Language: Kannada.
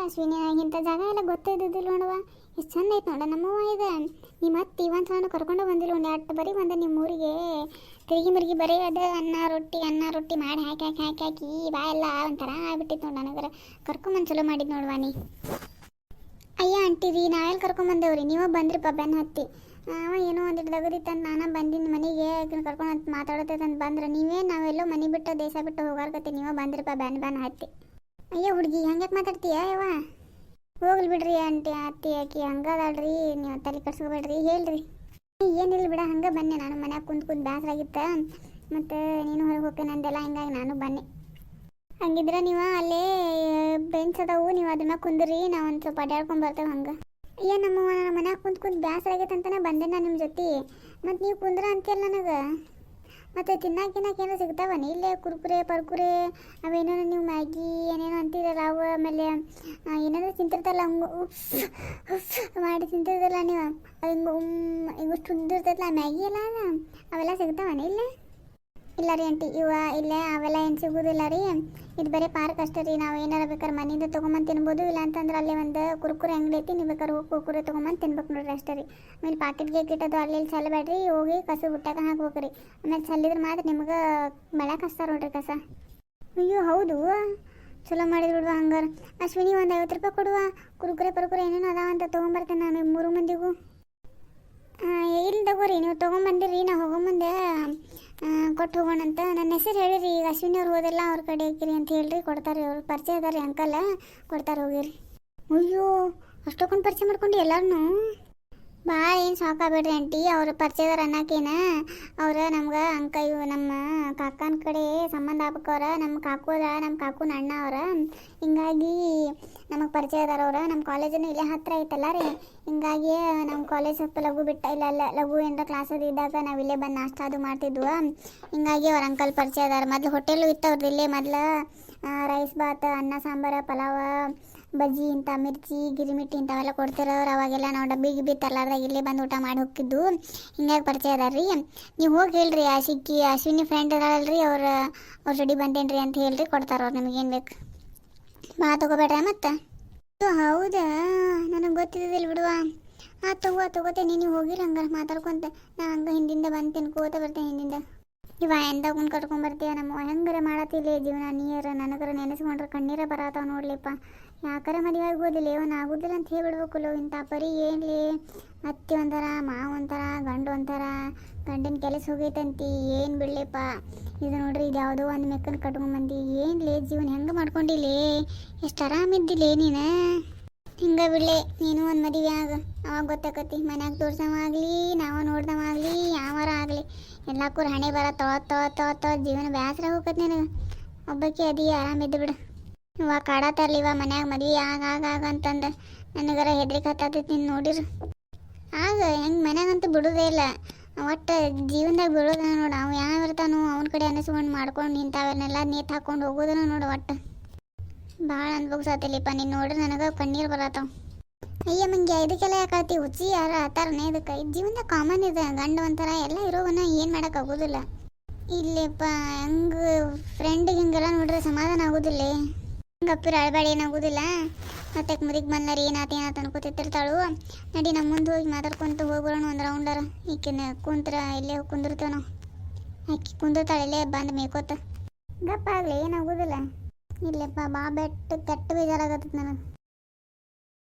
ಅಶ್ವಿನಿ ಇಂಥ ಜಾಗ ಎಲ್ಲ ಗೊತ್ತಿದ್ದಿಲ್ಲ ನೋಡುವ. ಎಷ್ಟು ಚಂದ ಐತೆ ನೋಡ ನಮ್ಮವ್ವ ಇದೆ. ನಿಮ್ಮ ಅತ್ತಿ ಒಂದು ಸಲ ಕರ್ಕೊಂಡು ಬಂದಿಲ್ಲ, ಒಂದು ಎರಡು ಬರೀ ಬಂದ ನಿಮ್ಮ ಊರಿಗೆ ತಿರುಗಿ ಮಿರುಗಿ ಬರೀ ಅದ ಅನ್ನ ರೊಟ್ಟಿ ಮಾಡಿ ಹಾಕಿ ಹಾಕಿ ಹಾಕಿ ಹಾಕಿ ಬಾ ಎಲ್ಲ ಒಂಥರ ಆಗ್ಬಿಟ್ಟಿತ್ತು ನೋಡಿ. ನನಗರ ಕರ್ಕೊಂಬಂದು ಚಲೋ ಮಾಡಿದ್ದು ನೋಡುವ ನೀ. ಅಯ್ಯ ಅಂಟಿರಿ ನಾವೆಲ್ಲಿ ಕರ್ಕೊಂಬಂದೇವ್ರಿ, ನೀವೇ ಬಂದ್ರಿಪ್ಪ ಬೆನ್ನ ಹತ್ತಿ. ಅವ ಏನೋ ಒಂದಿಟ್ಟು ದಗದಿತ್ತಂತ ನಾನು ಬಂದಿನ ಮನೆಗೆ ಕರ್ಕೊಂಡು ಮಾತಾಡತ್ತಂತ ಬಂದ್ರೆ ನೀವೇ ನಾವೆಲ್ಲೋ ಮನೆ ಬಿಟ್ಟು ದೇಶ ಬಿಟ್ಟು ಹೋಗಾರ್ಕತ್ತಿ, ನೀವೇ ಬಂದ್ರಿಪ್ಪ ಬೆನ್ನ ಹತ್ತಿ. ಅಯ್ಯೋ ಹುಡುಗಿ ಹಂಗ್ಯಾಕೆ ಮಾತಾಡ್ತೀಯ ಯವ್ವ? ಹೋಗ್ಲಿ ಬಿಡ್ರಿ ಆಂಟಿ ಅತ್ತಿ ಆಕಿ ಹಂಗದಾಳ್ರಿ, ನೀವು ತಲೆ ಕಟ್ಸ್ಕೊಬೇಡ್ರಿ. ಹೇಳ್ರಿ ಏನಿಲ್ಲ ಬಿಡ, ಹಂಗೆ ಬನ್ನಿ. ನಾನು ಮನ್ಯಾಗ ಕುಂತ್ ಬೇಸರ ಆಗಿತ್ತ, ಮತ್ತು ನೀನು ಹೊರಗೆ ಹೋಗ್ತೇನೆ ಅಂದೆಲ್ಲ, ಹಿಂಗಾಗಿ ನಾನು ಬನ್ನಿ. ಹಂಗಿದ್ರೆ ನೀವು ಅಲ್ಲೇ ಬೆಂಚ್ ಅದಾವು, ನೀವು ಅದನ್ನ ಕುಂದ್ರಿ, ನಾವು ಒಂದು ಸ್ವಲ್ಪ ಅಡ್ಯಾಡ್ಕೊಂಡು ಬರ್ತೇವೆ. ಹಂಗೆ ಅಯ್ಯ ನಮ್ಮ ಮನ್ಯಾಗ ಕುಂತ್ ಬೇಸರ ಆಗೈತೆ ಅಂತಾನೆ ಬಂದೆ ನಾನು ನಿಮ್ಮ ಜೊತೆ. ಮತ್ತು ನೀವು ಕುಂದ್ರ ಅಂತೀಯಲ್ಲ ನನಗೆ. ಮತ್ತು ತಿನ್ನಕ್ಕೆ ಏನಾರು ಸಿಗ್ತಾವನಿ ಇಲ್ಲೇ? ಕುರ್ಕುರೆ ಪರ್ಕುರೆ ಅವೇನೋ ನೀವು ಮ್ಯಾಗಿ ಏನೇನೋ ಅಂತೀರಲ್ಲ ಅವು, ಆಮೇಲೆ ಏನಾದ್ರು ತಿಂತಿರ್ತಲ್ಲ ಹಂಗೆ ಮಾಡಿ ತಿಂತಿರ್ತಲ್ಲ ನೀವು, ಹಿಂಗೆ ಹಿಂಗೆ ಇರ್ತೈತಲ್ಲ ಮ್ಯಾಗಿ ಎಲ್ಲ, ಅವೆಲ್ಲ ಸಿಗ್ತಾವನಿ ಇಲ್ಲೇ? ಇಲ್ಲ ರೀ ಆಂಟಿ, ಇಲ್ಲೇ ಅವೆಲ್ಲ ಏನು ಸಿಗೋದಿಲ್ಲ ರೀ. ಇದು ಬರೀ ಪಾರ್ಕ್ ಅಷ್ಟೇ ರೀ. ನಾವು ಏನಾರ ಬೇಕಾದ್ರೆ ಮನೆಯಿಂದ ತೊಗೊಂಬಂದು ತಿನ್ಬೋದು, ಇಲ್ಲ ಅಂತಂದ್ರೆ ಅಲ್ಲೇ ಒಂದು ಕುರ್ಕುರೆ ಅಂಗಡಿ ಐತಿ, ನೀವು ಬೇಕಾದ್ರೆ ಹೋಗಿ ಕುರ್ಕುರೆ ತೊಗೊಂಬಂದು ತಿನ್ಬೇಕು ನೋಡ್ರಿ ಅಷ್ಟೇ ರೀ. ಆಮೇಲೆ ಪಾಕೆಟ್ಗೆ ಇಟ್ಟದು ಅಲ್ಲಿ ಚೆಲ್ಲಬೇಡ್ರಿ, ಹೋಗಿ ಕಸ ಹುಟ್ಟಾಗ ಹಾಕ್ಬೇಕು ರೀ. ಆಮೇಲೆ ಚೆಲ್ಲಿದ್ರೆ ಮಾತ್ರ ನಿಮ್ಗೆ ಬೆಳಕ್ಕೆ ಹಚ್ತಾರೆ ನೋಡ್ರಿ ಕಸ. ಅಯ್ಯೋ ಹೌದು, ಚಲೋ ಮಾಡಿದ್ರು ಬಿಡುವ. ಹಂಗಾರೆ ಅಶ್ವಿನಿ ಒಂದು 50 ರೂಪಾಯಿ ಕೊಡುವ, ಕುರ್ಕುರೆ ಪರ್ಕುರೆ ಏನೇನು ಅದಾವಂತ ತೊಗೊಂಬರ್ತೇನೆ ನಾನು 3 ಮಂದಿಗೂ. ಇಲ್ಲಿ ತಗೋರಿ, ನೀವು ತೊಗೊಂಬಂದಿರಿ, ನಾ ಹೋಗೋ ಮುಂದೆ ಕೊಟ್ಟು ಹೋಗೋಣಂತ. ನನ್ನ ಹೆಸರು ಹೇಳಿರಿ, ಈಗ ಅಶ್ವಿನಿ ಅವ್ರು ಹೋದೆಲ್ಲ ಅವ್ರ ಕಡೆ ಹಾಕಿರಿ ಅಂತ ಹೇಳ್ರಿ, ಕೊಡ್ತಾರೆ. ಅವ್ರು ಪರಿಚಯ ಅದಾರಿ ಅಂಕಲ್, ಕೊಡ್ತಾರೆ, ಹೋಗಿರಿ. ಅಯ್ಯೋ ಅಷ್ಟೊಂದು ಪರಿಚಯ ಮಾಡ್ಕೊಂಡು ಎಲ್ಲಾರನ್ನೂ ಭಾಳ ಏನು ಸಾಕಾಗಬೇಡ್ರಿ ಆಂಟಿ. ಅವ್ರ ಪರಿಚಯದಾರ ಅನ್ನಕೇನ, ಅವ್ರ ನಮ್ಗೆ ಇವು ನಮ್ಮ ಕಾಕನ ಕಡೆ ಸಂಬಂಧ ಆಗ್ಬೇಕವ್ರ. ನಮ್ಮ ಕಾಕುನ ಅಣ್ಣ ಅವ್ರ, ಹಿಂಗಾಗಿ ನಮಗೆ ಪರಿಚಯ ಅದಾರ ಅವ್ರ. ನಮ್ಮ ಕಾಲೇಜನ್ನು ಇಲ್ಲೇ ಹತ್ತಿರ ಐತಲ್ಲ ರೀ, ಹಿಂಗಾಗಿ ನಮ್ಮ ಕಾಲೇಜ್ ಸ್ವಲ್ಪ ಲಘು ಬಿಟ್ಟ ಇಲ್ಲ ಲಘು ಏನಾರ ಕ್ಲಾಸ್ ಅದು ಇದ್ದಾಗ ನಾವು ಇಲ್ಲೇ ಬಂದು ನಾಷ್ಟ ಅದು ಮಾಡ್ತಿದ್ವು. ಹಿಂಗಾಗಿ ಅವ್ರ ಅಂಕಲ್ ಪರಿಚಯ ಅದಾರ. ಮೊದಲು ಹೋಟೆಲು ಇತ್ತು ಅವ್ರದ್ದು ಇಲ್ಲೇ. ಮೊದಲು ರೈಸ್ ಬಾತ್, ಅನ್ನ ಸಾಂಬಾರು, ಪಲಾವ, ಬಜ್ಜಿ ಇಂಥ ಮಿರ್ಚಿ ಗಿರಿಮಿಟ್ಟಿ ಇಂಥವೆಲ್ಲ ಕೊಡ್ತಿರೋರು. ಅವಾಗೆಲ್ಲ ನಾವು ಡಬ್ಬಿಗೆ ತರ್ಲಾರ್ದಾಗ ಇಲ್ಲೇ ಬಂದು ಊಟ ಮಾಡಿ ಹೋಗಿದ್ದು, ಹಿಂಗಾಗಿ ಪರಿಚಯ ಅದಾರ ರೀ. ನೀವು ಹೋಗಿ ಹೇಳ್ರಿ, ಅಶ್ವಿನಿ ಫ್ರೆಂಡ್ ಅದಾಳಲ್ರಿ, ಅವ್ರ ಜೋಡಿ ಬಂದೇನ್ರಿ ಅಂತ ಹೇಳ್ರಿ, ಕೊಡ್ತಾರ ಅವ್ರು ನಿಮಗೇನು ಬೇಕು. ತಗೋಬೇಡ್ರಿ ಮತ್ತೆ. ಹೌದಾ, ನನಗೆ ಗೊತ್ತಿದ್ದಿಲ್ಲ ಬಿಡುವ. ತಗೋತೇನೆ, ನೀವು ಹೋಗಿರಿ ಹಂಗಾರೆ ಮಾತಾಡ್ಕೊಂತ. ನಾ ಹಂಗೆ ಹಿಂದಿಂದ ಬಂದು ತಿನ್ಕೋತ ಬರ್ತೇನೆ ಹಿಂದಿಂದ. ಎಂದಾಗೊಂಡು ಕಟ್ಕೊಂಬರ್ತೀಯ ನಮ್ಮ ಹೆಂಗಾರ ಮಾಡತ್ತಿಲ್ಲ ಜೀವನ. ನೀರ ನನಗರ ನೆನೆಸ್ಕೊಂಡ್ರೆ ಕಣ್ಣೀರ ಬರತ್ತಾವ ನೋಡ್ಲಿಪ್ಪ. ಯಾಕಾರ ಮದುವೆ ಆಗೋದಿಲ್ಲ, ಇವನು ಆಗೋದಿಲ್ಲ ಅಂತ ಹೇಳ್ಬಿಡ್ಬೇಕಲ್ಲ. ಇಂಥ ಪರಿ ಏನ್ಲಿ, ಅತ್ತಿ ಒಂಥರ, ಮಾವ ಒಂಥರ, ಗಂಡು ಒಂಥರ, ಗಂಡನ ಕೆಲಸ ಹೋಗೈತಂತಿ, ಏನು ಬಿಡ್ಲಿಪ್ಪ ಇದು ನೋಡ್ರಿ. ಇದು ಯಾವುದೋ ಒಂದು ಮೆಕ್ಕನ ಕಟ್ಕೊಂಬಂದು ಏನ್ಲೇ ಜೀವನ ಹೆಂಗೆ ಮಾಡ್ಕೊಂಡಿಲ್ಲೇ, ಎಷ್ಟು ಆರಾಮಿದ್ದಿಲ್ಲೇ ನೀನು. ಹಿಂಗೆ ಬಿಡ್ಲೆ ನೀನು ಒಂದು ಮದುವೆ ಆಗ, ಅವಾಗ ಗೊತ್ತಾಕತಿ. ಮನ್ಯಾಗ ತೋರ್ಸವಾಗಲಿ, ನಾವು ನೋಡ್ದವಾಗಲಿ, ಯಾವಾರ ಆಗಲಿ, ಎಲ್ಲಕ್ಕೂ ಹಣೆ ಬರ ತೊಳ ಜೀವನ ಬೇಸರ ಹೋಗತ್ತೆ ನನಗೆ. ಒಬ್ಬಕ್ಕೆ ಅದಿ ಆರಾಮಿದ್ದು ಬಿಡು. ಇವಾಗ ಕಾಡತ್ತರ್ಲಿವ ಮನ್ಯಾಗ ಮದುವೆ ಆಗ ಅಂತಂದು ನನಗರ ಹೆದ್ರಿಕೆ ಹತ್ತೈತಿ. ನೀನು ನೋಡಿರು ಆಗ ಹೆಂಗೆ ಮನ್ಯಾಗಂತೂ ಬಿಡೋದೇ ಇಲ್ಲ. ಒಟ್ಟು ಜೀವನದಾಗ ಬಿಡೋದನ್ನ ನೋಡು. ಅವು ಯಾವ ಇರ್ತಾನು ಅವನ ಕಡೆ ಅನಿಸ್ಕೊಂಡು ಮಾಡ್ಕೊಂಡು ನಿಂತಾವನ್ನೆಲ್ಲ ನೇತು ಹಾಕ್ಕೊಂಡು ಹೋಗೋದನ್ನ ನೋಡು. ಒಟ್ಟು ಭಾಳ ಅನ್ಭೋಗ್ಸತ್ತಿಲ್ಲಪ್ಪ. ನೀನು ನೋಡ್ರಿ ನನಗೆ ಕಣ್ಣೀರು ಬರತ್ತಾವ. ಅಯ್ಯ ಮಂಗೆ ಇದಕ್ಕೆಲ್ಲ ಯಾಕತ್ತಿ, ಹುಚ್ಚಿ ಯಾರ ಆತಾರನೇ ಇದಕ್ಕೆ. ಇದು ಜೀವನದಾಗ ಕಾಮನ್ ಇದೆ, ಗಂಡು ಒಂಥರ ಎಲ್ಲ ಇರೋವನ್ನ ಏನು ಮಾಡೋಕ್ಕಾಗೋದಿಲ್ಲ. ಇಲ್ಲಪ್ಪ ಹಂಗೆ ಫ್ರೆಂಡಿಗೆ ಹಿಂಗೆಲ್ಲ ನೋಡ್ರೆ ಸಮಾಧಾನ ಆಗೋದಿಲ್ಲ. ಗಪ್ಪಿರ ಅಳಬಾಡಿ ಏನಾಗೋದಿಲ್ಲ. ಮತ್ತೆ ಮುದಿಗೆ ಬಂದಾರ ಏನಾತ ಅನ್ಕೋತಿರ್ತಾಳು. ನಡಿ ನಮ್ಮ ಮುಂದೆ ಹೋಗಿ ಮಾತಾಡ್ಕೊಂತ ಹೋಗ್ಬಿಡೋಣ ಒಂದು ರೌಂಡರ. ಈಕಿನ ಕುಂತ್ರ ಇಲ್ಲೇ ಕುಂದಿರ್ತೇವೆ ನಾವು. ಆಕಿ ಕುಂದಿರ್ತಾಳೆ ಇಲ್ಲೇ ಬಂದು ಮೇಕೋತ. ಗಪ್ಪ ಆಗಲಿ, ಏನಾಗೋದಿಲ್ಲ. ಇಲ್ಲಪ್ಪ ಬಾ ಕೆಟ್ಟ ಬೇಜಾರಾಗತ್ತ ನನಗೆ.